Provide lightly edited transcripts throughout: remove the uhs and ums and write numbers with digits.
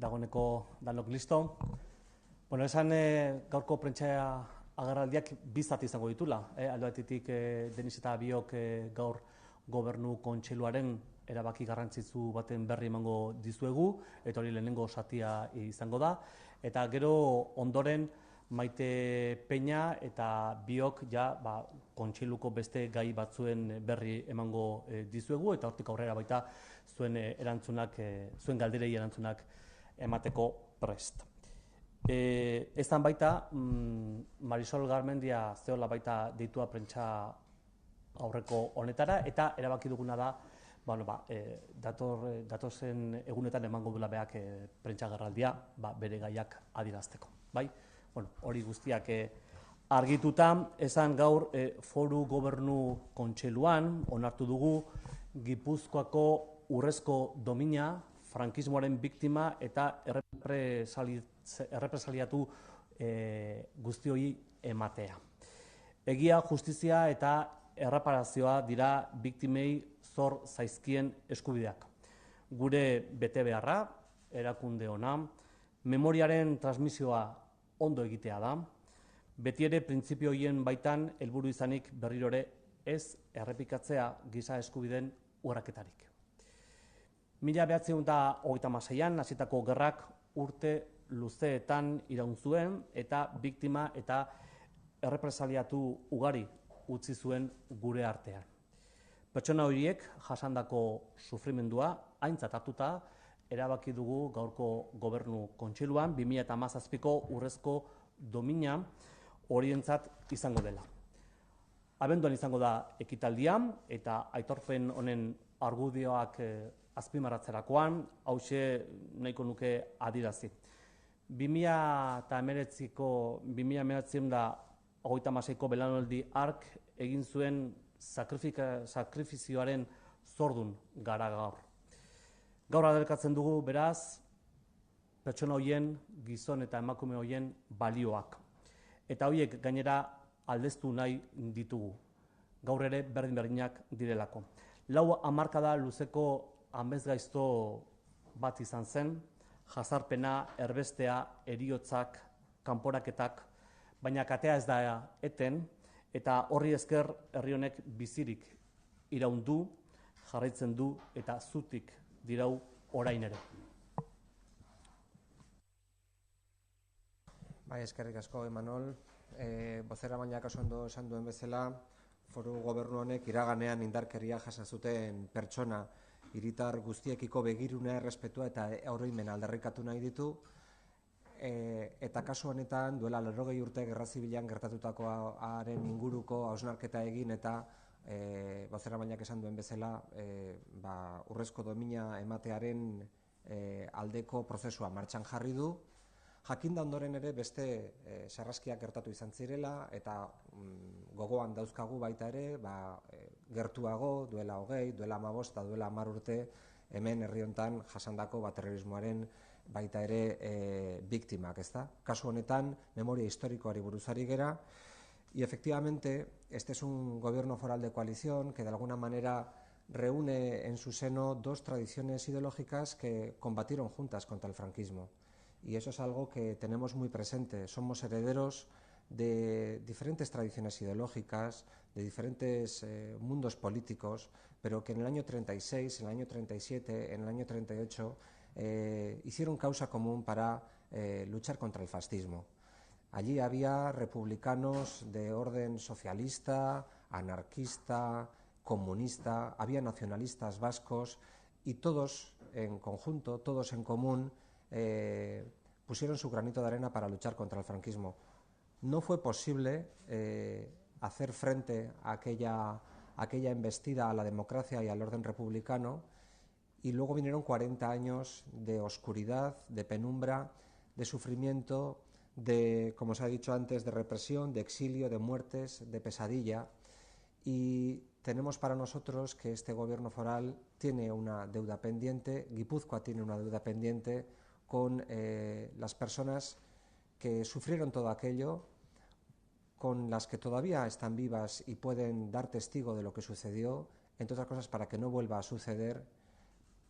dagoeneko danok listo. Bueno, esan gaurko prentsa agerraldiak bi zati izango ditula. Alde batetik Denis eta biok gaur gobernu kontseiluaren erabaki garrantzitsu baten berri emango dizuegu, eta hori lehenengo zatia izango da. Eta gero ondoren Maite Peña eta biok kontseiluko beste gai batzuen berri emango dizuegu, eta hortik aurrera baita zuen erantzunak, zuen galderei erantzunak emateko prest. Ezan baita, Marisol Garmendia zehola baita deitua prentsa aurreko honetara, eta erabaki duguna da, datozen egunetan emango duela beak prentsa agerraldia bere gaiak adierazteko. Hori guztiak argituta, esan gaur foru gobernu kontseiluan onartu dugu Gipuzkoako urrezko domina, frankismoaren biktima eta errepresaliatu guztioi ematea. Egia, justizia eta erreparazioa dira biktimei zor zaizkien eskubideak. Gure betebeharra, erakunde ona, memoriaren transmisioa ondo egitea da, beti ere printzipio horien baitan helburu izanik berrirore ez errepikatzea giza eskubideen urraketarik. 1936an hasitako gerrak urte luzeetan iraun zuen eta biktima eta errepresaliatu ugari utzi zuen gure artean. Pertsona horiek jasandako sufrimendua aintzat hartuta erabaki dugu gaurko gobernu kontseiluan 2017ko urrezko domina horientzat izango dela. Abenduan izango da ekitaldia eta aitorpen honen argudioak azpimarratzerakoan hauxe nahiko nuke adierazi. 2019ko belaunaldi hark egin zuen sakrifizioaren zordun gara gaur. Gaur aldarrikatzen dugu, beraz, pertsona horien, gizon eta emakume horien balioak. Eta horiek gainera aldeztu nahi ditugu. Gaur ere berdin-berdinak direlako. 4 hamarkada luzeko amezgaizto bat izan zen, jazarpena, erbestea, heriotzak, kanporaketak, baina katea ez da eten, eta horri esker herri honek bizirik iraundu, jarraitzen du eta zutik dirau orain ere. Eskerrik asko, Imanol. Bozeramaileak oso ondo esan duen bezala, foru gobernu honek iraganean indarkeria jasa zuten pertsona, hiritar guztiekiko begirunea, errespetua eta oroimena aldarrikatu nahi ditu, eta kasu honetan duela 80 urte gerra zibilean gertatutakoaren inguruko hausnarketa egin eta bozeramaileak esan duen bezala urrezko domina ematearen aldeko prozesua martxan jarri du. Jakinda ondoren ere beste sarraskiak gertatu izan zirela eta gogoan dauzkagu baita ere gertuago, duela 20, duela 15 eta duela 10 urte hemen herri hontan jasandako terrorismoaren baita ere biktimak, ezta? Kasu honetan memoria historikoari buruz ari gera y efectivamente este es un gobierno foral de coalición que de alguna manera reúne en su seno 2 tradiciones ideológicas que combatieron juntas contra el franquismo. Y eso es algo que tenemos muy presente. Somos herederos de diferentes tradiciones ideológicas, de diferentes mundos políticos, pero que en el año 36, en el año 37, en el año 38 hicieron causa común para luchar contra el fascismo. Allí había republicanos de orden socialista, anarquista, comunista, había nacionalistas vascos y todos en conjunto, todos en común, pusieron su granito de arena para luchar contra el franquismo. No fue posible hacer frente a aquella embestida a la democracia y al orden republicano, y luego vinieron 40 años de oscuridad, de penumbra, de sufrimiento, de, como se ha dicho antes, de represión, de exilio, de muertes, de pesadilla. Y tenemos para nosotros que este gobierno foral tiene una deuda pendiente, Guipúzcoa tiene una deuda pendiente con las personas que sufrieron todo aquello, con las que todavía están vivas y pueden dar testigo de lo que sucedió, entre otras cosas para que no vuelva a suceder,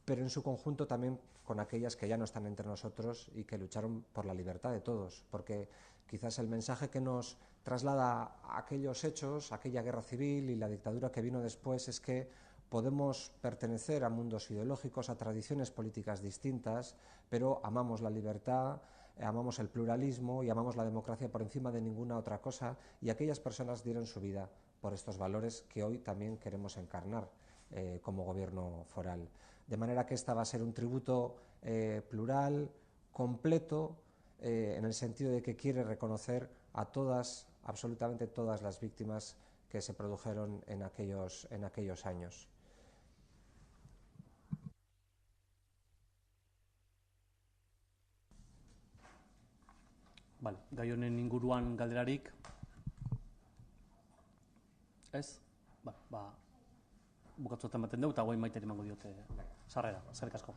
pero en su conjunto también con aquellas que ya no están entre nosotros y que lucharon por la libertad de todos, porque quizás el mensaje que nos traslada a aquellos hechos, aquella guerra civil y la dictadura que vino después, es que podemos pertenecer a mundos ideológicos, a tradiciones políticas distintas, pero amamos la libertad, amamos el pluralismo y amamos la democracia por encima de ninguna otra cosa, y aquellas personas dieron su vida por estos valores que hoy también queremos encarnar como gobierno foral. De manera que esta va a ser un tributo plural, completo, en el sentido de que quiere reconocer a todas, absolutamente todas las víctimas que se produjeron en aquellos años. Vale, gai honen inguruan galderarik? Ez? Bukatzuetan baten dugu, eta guain Maiteri emango diote sarrera. Eskerrik asko.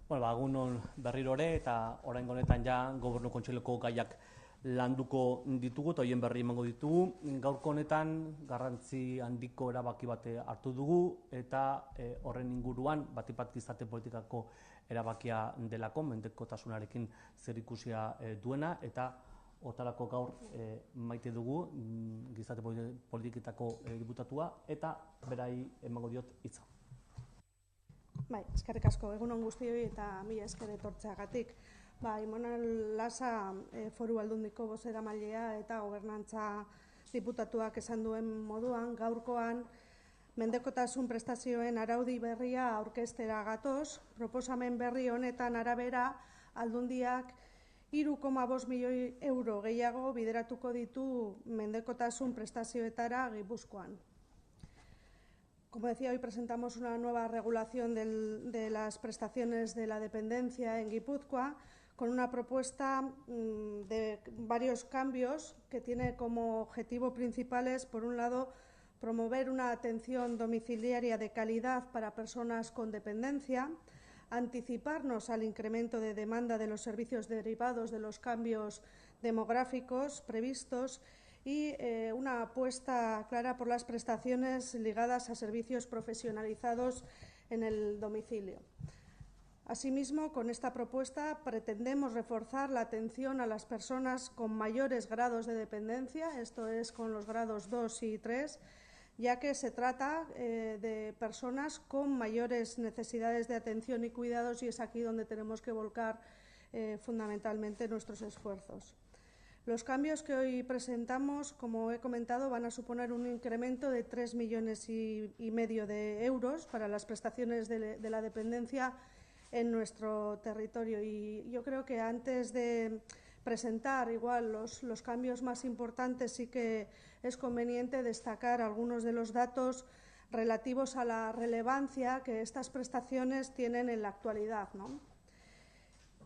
Bueno, egunon berriro ere, eta oraingo honetan ja Gobernu Kontseiluko gaiak landuko ditugu eta horien berri emango ditugu. Gaurko honetan garrantzi handiko erabaki bat hartu dugu eta horren inguruan bat gizarte politikako erabakia delako, mendekotasunarekin zerikusia duena, eta hortarako gaur maite dugu gizarte politiketako diputatua, eta berai emango diot hitza. Bai, eskerrik asko, egunon guztioi eta mila esker etortzeagatik. Imanol Lasa Foru Aldundiko bozeramailea eta gobernantza diputatuak esan duen moduan, gaurkoan mendekotasun prestazioen araudi berria aurkeztera gatoz. Proposamen berri honetan arabera Aldundiak 3,5 milioi euro gehiago bideratuko ditu mendekotasun prestazioetara Gipuzkoan. Como decía, hoy presentamos una nueva regulación de las prestaciones de la dependencia en Guipúzcoa, con una propuesta de varios cambios que tiene como objetivo principales, por un lado, promover una atención domiciliaria de calidad para personas con dependencia, anticiparnos al incremento de demanda de los servicios derivados de los cambios demográficos previstos y una apuesta clara por las prestaciones ligadas a servicios profesionalizados en el domicilio. Asimismo, con esta propuesta pretendemos reforzar la atención a las personas con mayores grados de dependencia, esto es, con los grados 2 y 3, ya que se trata de personas con mayores necesidades de atención y cuidados, y es aquí donde tenemos que volcar fundamentalmente nuestros esfuerzos. Los cambios que hoy presentamos, como he comentado, van a suponer un incremento de 3,5 millones de euros para las prestaciones de la dependencia en nuestro territorio. Y yo creo que antes de presentar igual los cambios más importantes, sí que es conveniente destacar algunos de los datos relativos a la relevancia que estas prestaciones tienen en la actualidad, ¿no?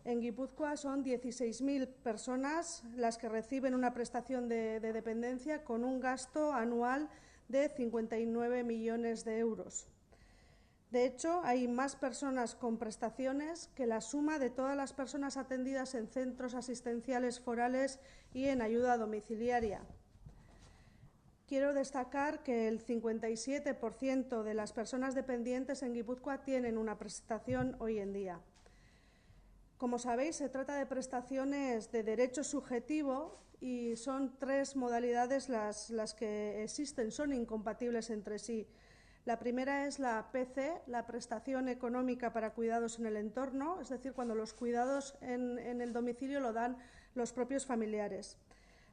En Guipúzcoa son 16.000 personas las que reciben una prestación de dependencia con un gasto anual de 59 millones de euros. De hecho, hay más personas con prestaciones que la suma de todas las personas atendidas en centros asistenciales forales y en ayuda domiciliaria. Quiero destacar que el 57% de las personas dependientes en Guipúzcoa tienen una prestación hoy en día. Como sabéis, se trata de prestaciones de derecho subjetivo y son 3 modalidades las que existen, son incompatibles entre sí. La primera es la PC, la prestación económica para cuidados en el entorno, es decir, cuando los cuidados en el domicilio lo dan los propios familiares.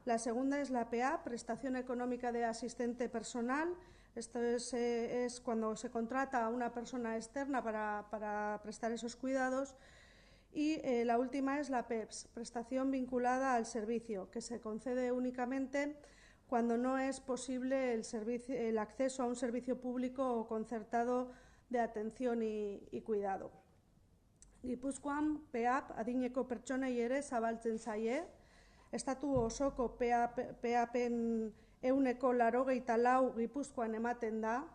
La segunda es la PEA, Prestación Económica de Asistente Personal. Esto es cuando se contrata a una persona externa para prestar esos cuidados. Y la última es la PEPS, Prestación Vinculada al Servicio, que se concede únicamente cuando no es posible el acceso a un servicio público o concertado de atención y cuidado. Gipuzkoan PEAP adineko pertsonei ere zabaltzen zaie. Estatu osoko PEAPen 84% Gipuzkoan ematen da.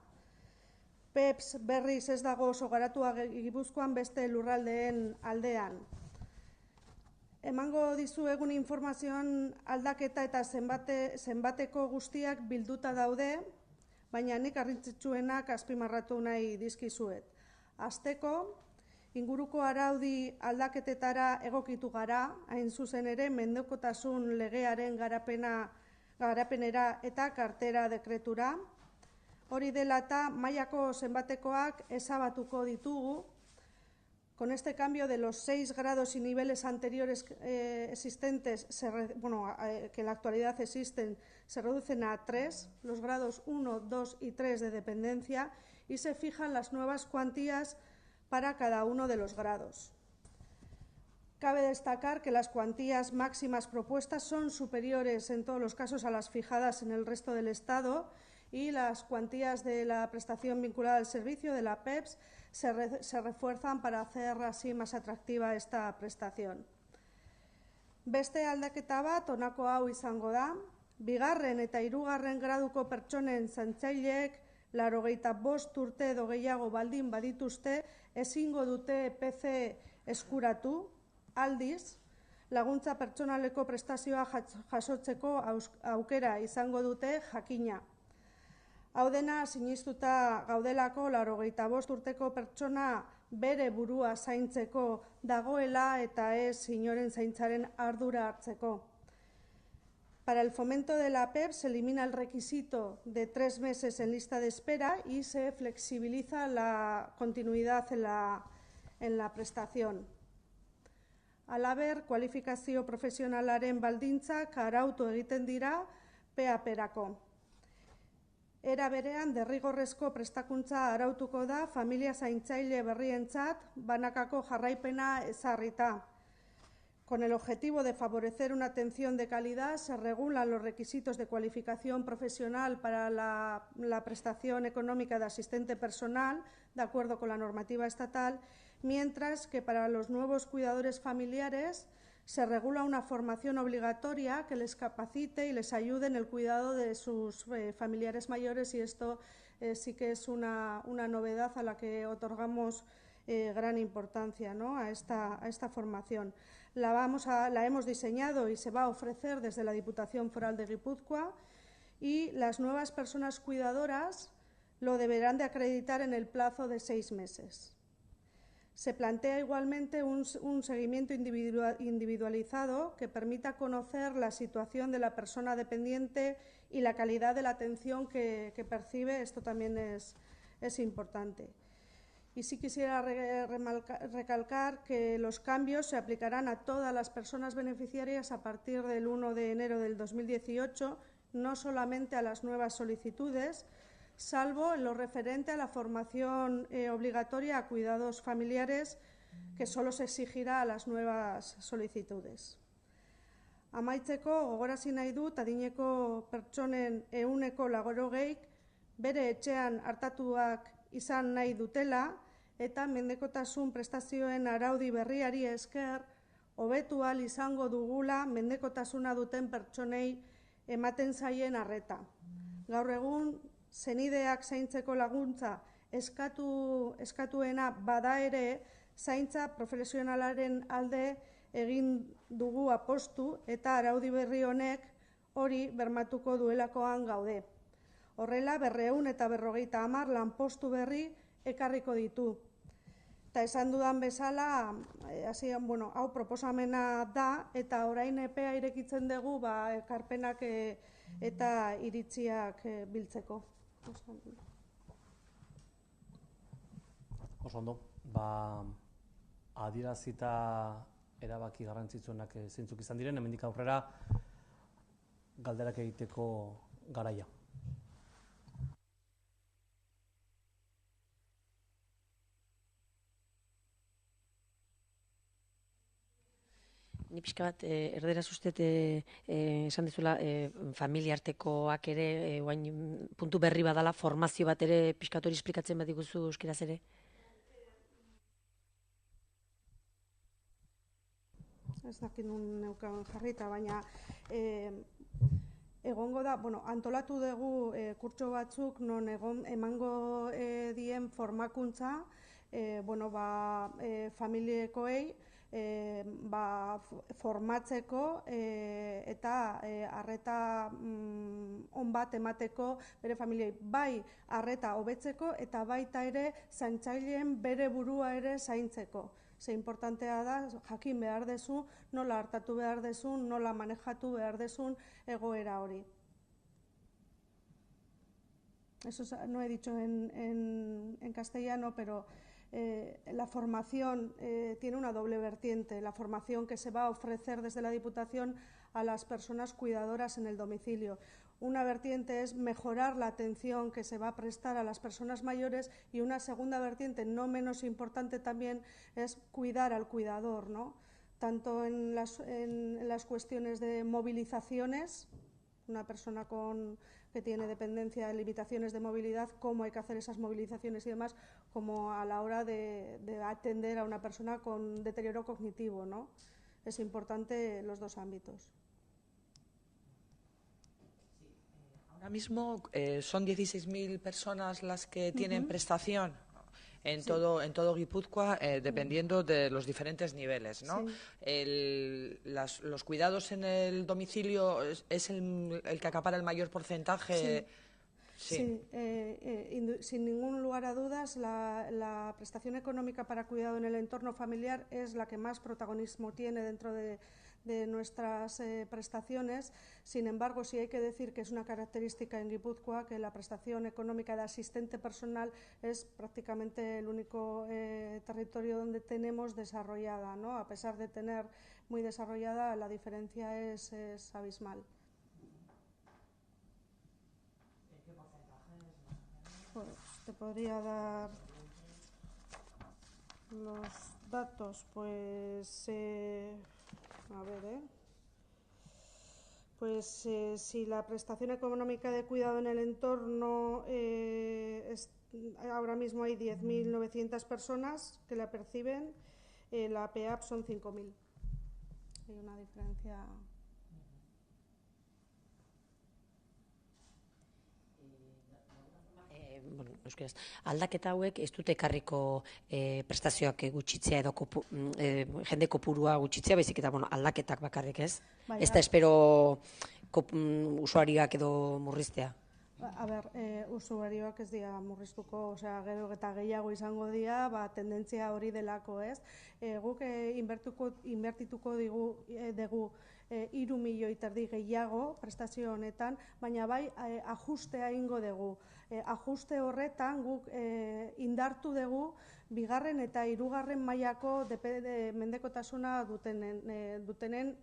PEPS berriz ez dago oso garatua Gipuzkoan beste lurraldeen aldean. Emango dizuegun informazioan aldaketa eta zenbateko guztiak bilduta daude, baina nik garrantzitsuenak azpimarratu nahi dizkizuet. Hasteko, inguruko araudi aldaketetara egokitu gara, hain zuzen ere mendekotasun legearen garapenera eta kartera dekretura. Hori dela eta mailako zenbatekoak ezabatuko ditugu. Con este cambio de los 6 grados y niveles anteriores existentes, que en la actualidad existen, se reducen a 3, los grados 1, 2 y 3 de dependencia, y se fijan las nuevas cuantías para cada uno de los grados. Cabe destacar que las cuantías máximas propuestas son superiores en todos los casos a las fijadas en el resto del Estado, y las cuantías de la prestación vinculada al servicio, de la PEPS, se refuerzan para hacer así más atractiva esta prestación. Beste aldaketa bat honako hau izango da, bigarren eta hirugarren graduko pertsonen zaintzaileek 85 urte edo gehiago baldin badituzte ezingo dute PC eskuratu, aldiz, laguntza pertsonaleko prestazioa jasotzeko aukera izango dute jakina. Hau dena sinistuta gaudelako 85 urteko pertsona bere burua zaintzeko dagoela eta ez inoren zaintzaren ardura hartzeko. Para el fomento de la PEP se elimina el requisito de 3 meses en lista de espera y se flexibiliza la continuidad en la prestación. Halaber, kualifikazio profesionalaren baldintzak arautu egiten dira PEAPerako. Era berean, derrigorrezko prestakuntza arautuko da familia zaintzaile berrientzat banakako jarraipena ezarrita. Con el objetivo de favorecer una atención de calidad, se regulan los requisitos de cualificación profesional para la prestación económica de asistente personal, de acuerdo con la normativa estatal, mientras que para los nuevos cuidadores familiares se regula una formación obligatoria que les capacite y les ayude en el cuidado de sus familiares mayores, y esto sí que es una novedad a la que otorgamos gran importancia, ¿no?, a esta formación. La hemos diseñado y se va a ofrecer desde la Diputación Foral de Guipúzcoa, y las nuevas personas cuidadoras lo deberán de acreditar en el plazo de 6 meses. Se plantea igualmente un seguimiento individualizado que permita conocer la situación de la persona dependiente y la calidad de la atención que percibe. Esto también es importante. Y sí quisiera recalcar que los cambios se aplicarán a todas las personas beneficiarias a partir del 1 de enero del 2018, no solamente a las nuevas solicitudes, salvo en lo referente a la formación obligatoria a cuidados familiares, que solo se exigirá a las nuevas solicitudes. Amaitzeko, gogorarazi nahi dut adineko pertsonen 80% bere etxean artatuak izan nahi dutela, eta mendekotasun prestazioen araudi berriari esker hobetu ahal izango dugula mendekotasuna duten pertsonei ematen zaien arreta. Gaur egun, zenideak zaintzeko laguntza eskatuena bada ere, zaintza profesionalaren alde egin dugu apostu, eta araudi berri honek hori bermatuko duelakoan gaude. Horrela, 250 lanpostu berri ekarriko ditu. Eta esan dudan bezala, hau proposamena da, eta orain epea irekitzen dugu ekarpenak eta iritziak biltzeko. Oso ondo, adierazita erabaki garrantzitsuenak zeintzuk izan diren, hemendik aurrera galderak egiteko garaia. Ni pixka bat, erderaz ustet, esan dizula, familia artekoak ere, oain puntu berri badala, formazio bat ere pixka hori esplikatzen bat diguzu euskeraz ere? Ez dakit nun neukan jarrita, baina egongo da, antolatu dugu kurtso batzuk non emango dien formakuntza familiekoei formatzeko eta arreta on bat emateko bere familiei, bai arreta hobetzeko eta baita ere zaintzaileen bere burua ere zaintzeko. Ze importantea da, jakin behar dezu, nola hartatu behar dezun, nola manejatu behar dezun egoera hori. Eso no he dicho en castellano, pero la formación tiene una doble vertiente. La formación que se va a ofrecer desde la Diputación a las personas cuidadoras en el domicilio. Una vertiente es mejorar la atención que se va a prestar a las personas mayores y una segunda vertiente, no menos importante también, es cuidar al cuidador, ¿no? Tanto en las cuestiones de movilizaciones, una persona que tiene dependencia, limitaciones de movilidad, cómo hay que hacer esas movilizaciones y demás, como a la hora de atender a una persona con deterioro cognitivo, ¿no? Es importante los dos ámbitos. Ahora mismo son 16.000 personas las que tienen prestación en todo Guipúzcoa, dependiendo de los diferentes niveles, ¿no? Sí. Los cuidados en el domicilio es el que acapara el mayor porcentaje. Sí, sin ningún lugar a dudas, la prestación económica para cuidado en el entorno familiar es la que más protagonismo tiene dentro de nuestras prestaciones. Sin embargo, sí hay que decir que es una característica en Guipúzcoa que la prestación económica de asistente personal es prácticamente el único territorio donde tenemos desarrollada, ¿no? A pesar de tener muy desarrollada, la diferencia es abismal. ¿En qué porcentaje? Pues te podría dar los datos, pues a ver, pues si la prestación económica de cuidado en el entorno ahora mismo hay 10.900 personas que la perciben, la PEAP son 5.000. Hay una diferencia. Aldaketa hauek ez dute ekarriko prestazioak gutxitzea edo jende kopurua gutxitzea, baizik eta aldaketak bakarrik, ez? Ez da espero usuarioak edo murriztea. A ber, usuarioak ez dira murriztuko, osea, gero eta gehiago izango dira, tendentzia hori delako, ez? Guk inbertituko dugu 3 milioi gehiago prestazio honetan, baina bai ajustea egingo dugu. Ajuste horretan guk indartu dugu bigarren eta hirugarren mailako mendekotasuna dutenen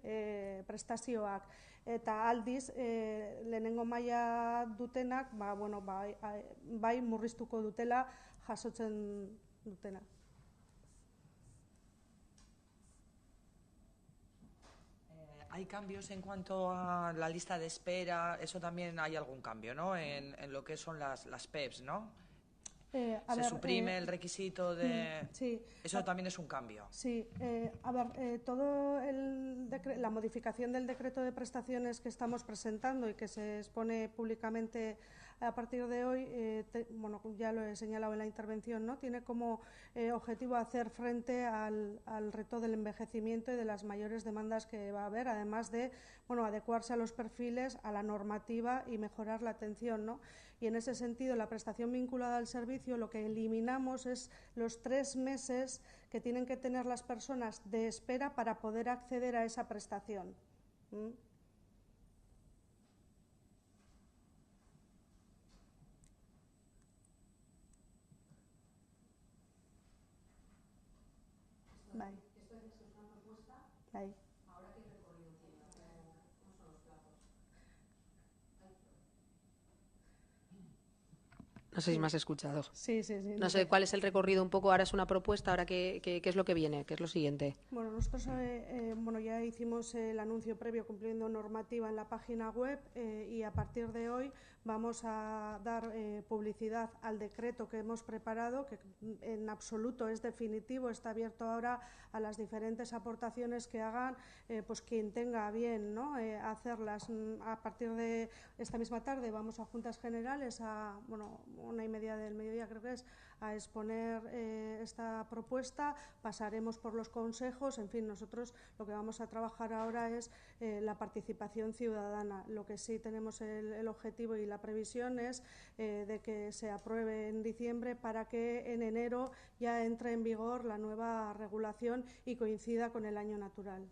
prestazioak. Eta aldiz, lehenengo maila dutenak, bai murriztuko dutela jasotzen dutena. ¿Hay cambios en cuanto a la lista de espera? Eso también hay algún cambio, ¿no? En lo que son las PEPs, ¿no? Se suprime el requisito de... Sí. Eso también es un cambio. Sí, la modificación del decreto de prestaciones que estamos presentando y que se expone públicamente a partir de hoy, ya lo he señalado en la intervención, ¿no? Tiene como objetivo hacer frente al reto del envejecimiento y de las mayores demandas que va a haber, además de adecuarse a los perfiles, a la normativa y mejorar la atención, ¿no? Y en ese sentido, la prestación vinculada al servicio, lo que eliminamos es los 3 meses que tienen que tener las personas de espera para poder acceder a esa prestación. Vale. ¿Esto es una propuesta? Vale. ¿Ahora qué recorrido tiene? ¿Cómo son los plazos? No sé si me has escuchado. Sí. No sé cuál es el recorrido un poco, ahora es una propuesta, ahora qué es lo que viene, qué es lo siguiente. Bueno, nosotros ya hicimos el anuncio previo cumpliendo normativa en la página web y a partir de hoy vamos a dar publicidad al decreto que hemos preparado, que en absoluto es definitivo, está abierto ahora a las diferentes aportaciones que hagan pues quien tenga bien, ¿no? Hacerlas. A partir de esta misma tarde vamos a Juntas Generales a 1:30 del mediodía, creo que es, a exponer esta propuesta, pasaremos por los consejos, en fin, nosotros lo que vamos a trabajar ahora es la participación ciudadana. Lo que sí tenemos el objetivo y la previsión es de que se apruebe en diciembre para que en enero ya entre en vigor la nueva regulación y coincida con el año natural.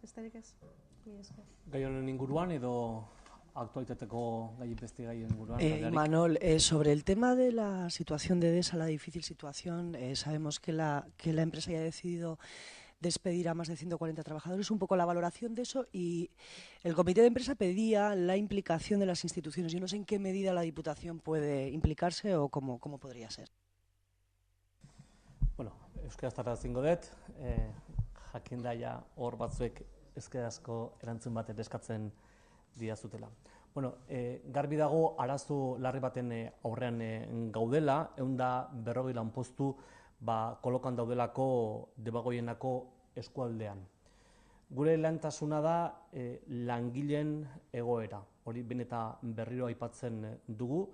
Besterik ez. Gai honen inguruan edo aktualitateko beste gai inguruan? Imanol, sobre el tema de la situación de Edesa, la difícil situación, sabemos que la empresa ya ha decidido despedir a más de 140 trabajadores, un poco la valoración de eso, y el comité de empresa pedía la implicación de las instituciones. Yo no sé en qué medida la Diputación puede implicarse o cómo podría ser. Bueno, euskaraz zingo dut, jakin daia hor batzuek euskarazko erantzun bat eskatzen diazutela. Bueno, garbi dago arazo larri baten aurrean gaudela, 140 lanpostu kolokan daudelako Debagoienako eskualdean. Gure lehentasuna da langileen egoera, hori behin eta berriro aipatzen dugu,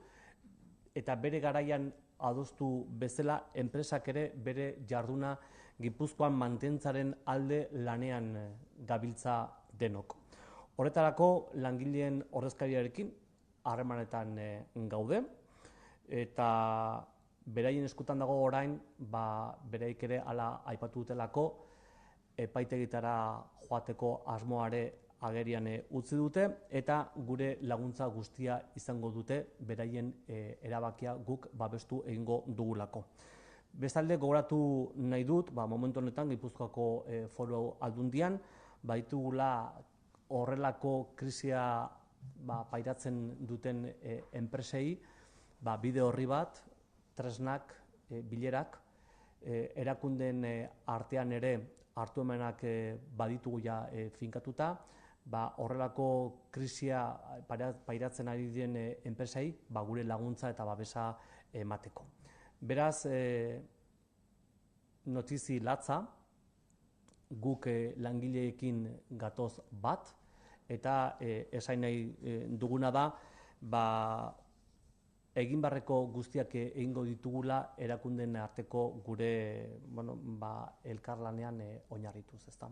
eta bere garaian adostu bezala enpresak ere bere jarduna Gipuzkoan mantentzaren alde lanean gabiltza denok. Horretarako langileen ordezkariarekin harremanetan gaude, eta beraien eskutan dago orain, beraik ere hala aipatu dutelako, epaitegitara joateko asmoare agerian utzi dute, eta gure laguntza guztia izango dute beraien erabakia guk babestu egingo dugulako. Bestalde, gogoratu nahi dut, momentu honetan Gipuzkoako Foru Aldundian, baitugula horrelako krisia pairatzen duten enpresei, bide horri bat, tresnak, bilerak, erakundeen artean ere hartu emanak baditugu ja finkatuta, horrelako krisia pairatzen ari diren enpresei gure laguntza eta babesa emateko. Beraz, notizi latza, guk langileekin gatoz bat, eta esain nahi duguna da, egin barreko guztiak egingo ditugula erakundeen arteko gure elkarlanean oinarrituz, ezta.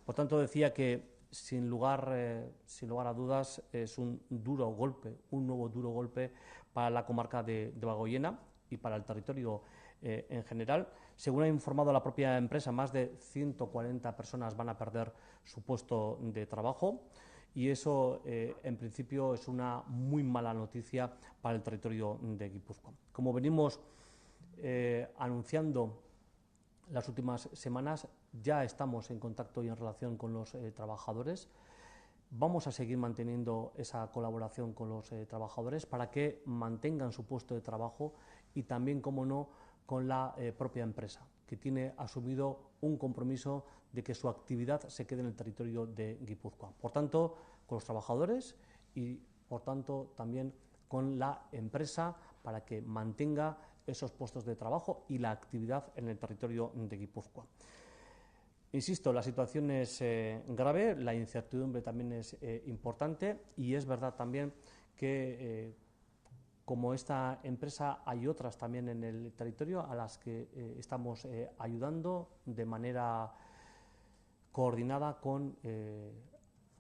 Por tanto, decía que sin lugar a dudas es un nuevo duro golpe para la comarca de Debagoiena y para el territorio en general. Según ha informado la propia empresa, más de 140 personas van a perder su puesto de trabajo y eso en principio es una muy mala noticia para el territorio de Guipúzcoa. Como venimos anunciando las últimas semanas, ya estamos en contacto y en relación con los trabajadores. Vamos a seguir manteniendo esa colaboración con los trabajadores para que mantengan su puesto de trabajo y también, como no, con la propia empresa, que tiene asumido un compromiso de que su actividad se quede en el territorio de Guipúzcoa. Por tanto, con los trabajadores y, por tanto, también con la empresa para que mantenga esos puestos de trabajo y la actividad en el territorio de Guipúzcoa. Insisto, la situación es grave, la incertidumbre también es importante y es verdad también que como esta empresa hay otras también en el territorio a las que estamos ayudando de manera coordinada con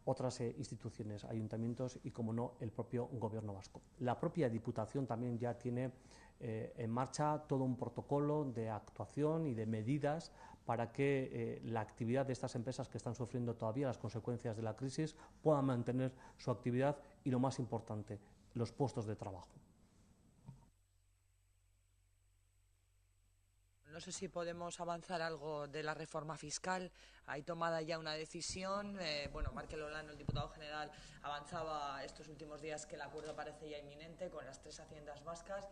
otras instituciones, ayuntamientos y, como no, el propio Gobierno vasco. La propia Diputación también ya tiene en marcha todo un protocolo de actuación y de medidas para que la actividad de estas empresas que están sufriendo todavía las consecuencias de la crisis puedan mantener su actividad y, lo más importante, los puestos de trabajo. No sé si podemos avanzar algo de la reforma fiscal. Hay tomada ya una decisión. Markel Olano, el diputado general, avanzaba estos últimos días que el acuerdo parece ya inminente con las 3 haciendas vascas.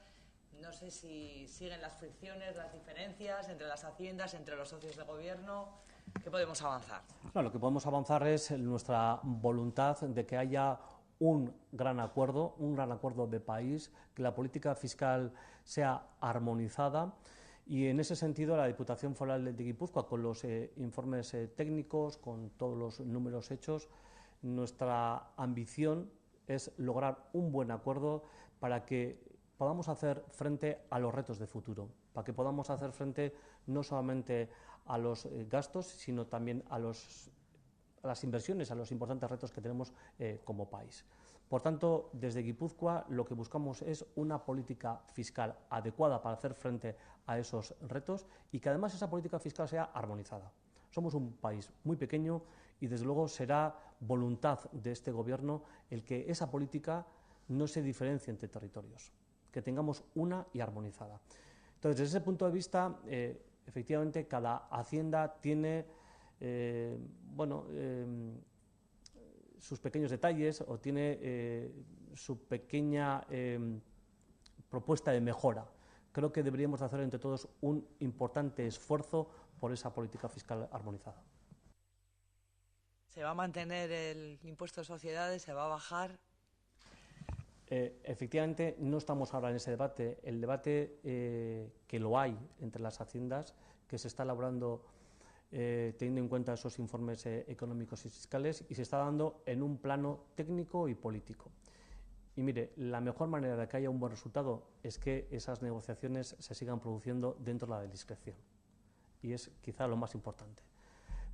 No sé si siguen las fricciones, las diferencias entre las haciendas, entre los socios de gobierno. ¿Qué podemos avanzar? No, lo que podemos avanzar es nuestra voluntad de que haya un gran acuerdo de país, que la política fiscal sea armonizada. Y en ese sentido, la Diputación Foral de Guipúzcoa, con los informes técnicos, con todos los números hechos, nuestra ambición es lograr un buen acuerdo para que podamos hacer frente a los retos de futuro, para que podamos hacer frente no solamente a los gastos, sino también a las inversiones, a los importantes retos que tenemos como país. Por tanto, desde Guipúzcoa lo que buscamos es una política fiscal adecuada para hacer frente a esos retos y que además esa política fiscal sea armonizada. Somos un país muy pequeño y desde luego será voluntad de este Gobierno el que esa política no se diferencie entre territorios, que tengamos una y armonizada. Entonces, desde ese punto de vista, efectivamente, cada hacienda tiene sus pequeños detalles o tiene su pequeña propuesta de mejora. Creo que deberíamos hacer entre todos un importante esfuerzo por esa política fiscal armonizada. ¿Se va a mantener el impuesto de sociedades? ¿Se va a bajar? Efectivamente, no estamos ahora en ese debate. El debate que lo hay entre las haciendas, que se está elaborando teniendo en cuenta esos informes económicos y fiscales, y se está dando en un plano técnico y político. Y mire, la mejor manera de que haya un buen resultado es que esas negociaciones se sigan produciendo dentro de la discreción. Y es quizá lo más importante.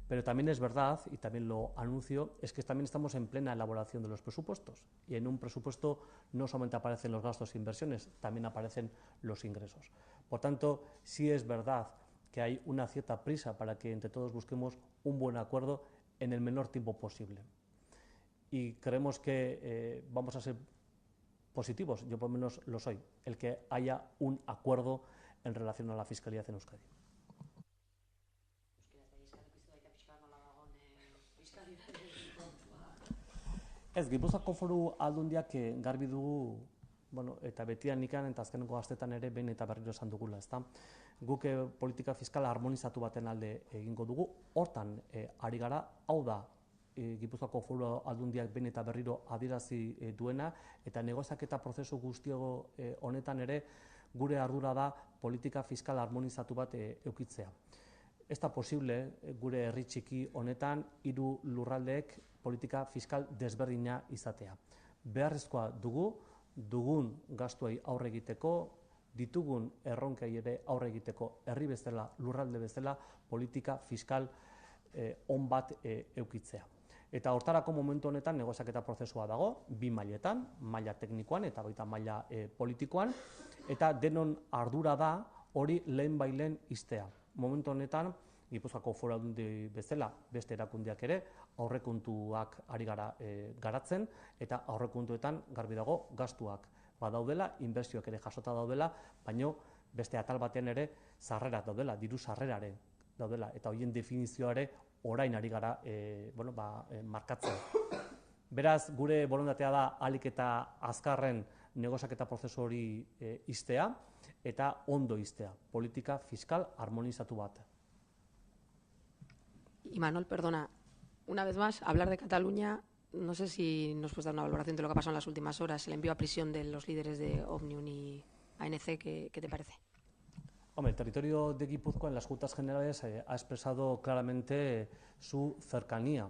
Pero también es verdad, y también lo anuncio, es que también estamos en plena elaboración de los presupuestos. Y en un presupuesto no solamente aparecen los gastos e inversiones, también aparecen los ingresos. Por tanto, sí es verdad que hay una cierta prisa para que entre todos busquemos un buen acuerdo en el menor tiempo posible. Y creemos que vamos a ser positivos, yo por lo menos lo soy, el que haya un acuerdo en relación a la fiscalidad en Euskadi. Ez, Gipuzkoako Foru Aldundiak garbi dugu, eta betian ikan eta azkeneko astetan ere behin eta berriro esan dugula, ezta? Guk politika fiskala harmonizatu baten alde egingo dugu, hortan ari gara, hau da Gipuzkoako Foru Aldundiak behin eta berriro adierazi duena, eta negoziaketa prozesu guztiago honetan ere gure ardura da politika fiskal harmonizatu bat edukitzea. Ez da posible gure herri txiki honetan 3 lurraldeek politika fiskal desberdina izatea. Beharrezkoa dugun gastuei aurre egiteko, ditugun erronkei ere aurre egiteko herri bezala, lurralde bezala, politika fiskal on bat edukitzea. Eta hortarako momentu honetan negoziaketa prozesua dago, 2 mailetan, maila teknikoan eta baita maila politikoan, eta denon ardura da hori lehenbailen ixtea. Momentu honetan, Gipuzkoako Foru Aldundi bezala, beste erakundeak ere, aurrekontuak ari gara garatzen, eta aurrekontuetan garbi dago gastuak badaudela, inbertsioak ere jasota daudela, baino beste atal batean ere sarrerak daudela, diru sarrerare daudela, eta horien definizioare orain ari gara markatzen. Beraz, gure borondatea da ahalik eta azkarren negoziaketa prozesu hori ixtea eta ondo ixtea, politika fiskal harmonizatu bat. Y Manuel, perdona, una vez más, hablar de Cataluña, no sé si nos puedes dar una valoración de lo que ha pasado en las últimas horas, el envío a prisión de los líderes de Òmnium y ANC, ¿qué te parece? Hombre, el territorio de Guipúzcoa en las Juntas Generales ha expresado claramente su cercanía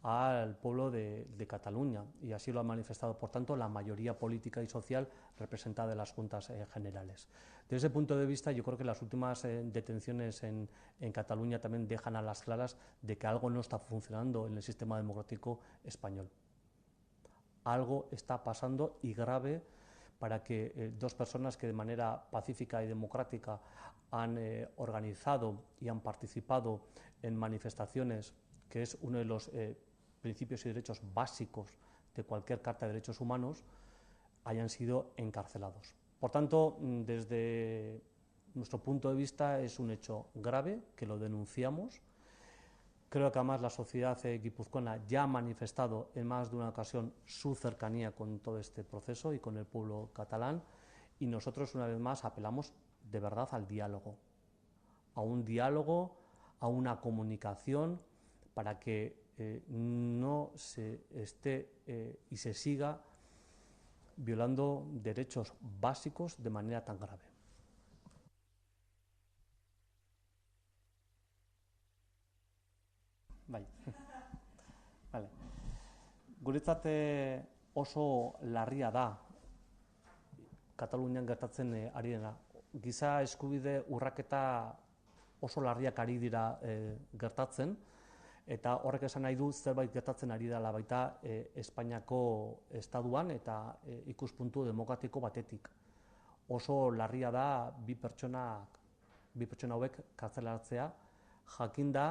al pueblo de Cataluña y así lo ha manifestado, por tanto, la mayoría política y social representada en las Juntas Generales. Desde ese punto de vista, yo creo que las últimas detenciones en Cataluña también dejan a las claras de que algo no está funcionando en el sistema democrático español. Algo está pasando y grave para que 2 personas que de manera pacífica y democrática han organizado y han participado en manifestaciones, que es uno de los principios y derechos básicos de cualquier Carta de Derechos Humanos, hayan sido encarcelados. Por tanto, desde nuestro punto de vista es un hecho grave, que lo denunciamos. Creo que además la sociedad guipuzcoana ya ha manifestado en más de una ocasión su cercanía con todo este proceso y con el pueblo catalán, y nosotros una vez más apelamos de verdad al diálogo, a una comunicación para que no se esté y se siga violando derechos básicos de manera tan grave. Bai. Vale. Guretzat oso larria da Katalunian gertatzen ari dena. Giza eskubide urraketa oso larriak ari dira gertatzen, eta horrek esan nahi du zerbait gertatzen ari dela baita Espainiako estatuan eta ikuspuntu demokratiko batetik. Oso larria da bi pertsona hauek kartzelatzea, jakinda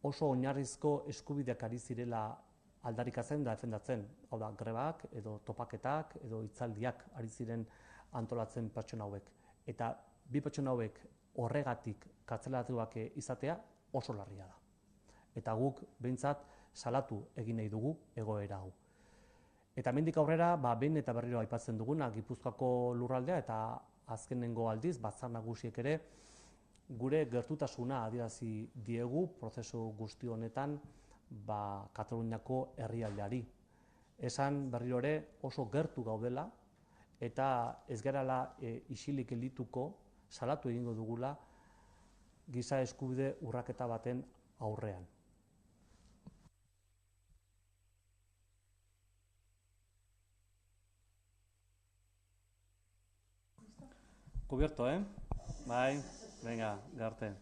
oso oinarrizko eskubideak ari zirela aldarrikatzen da defendatzen. Hau da, grebak edo topaketak edo hitzaldiak ari ziren antolatzen pertsona hauek. Eta bi pertsona hauek horregatik kartzelatuak izatea oso larria da. Eta guk behintzat salatu egin nahi dugu egoera hau. Eta hemendik aurrera, behin eta berriro aipatzen duguna Gipuzkoako lurraldea eta azkenengo aldiz Batzar Nagusiek ere gure gertutasuna adierazi diegu prozesu guzti honetan Kataluniako herrialdeari. Esan berriro ere oso gertu gaudela eta ez garela isilik geldituko, salatu egingo dugula giza eskubide urraketa baten aurrean. Cubierto, Bai, venga, Garte.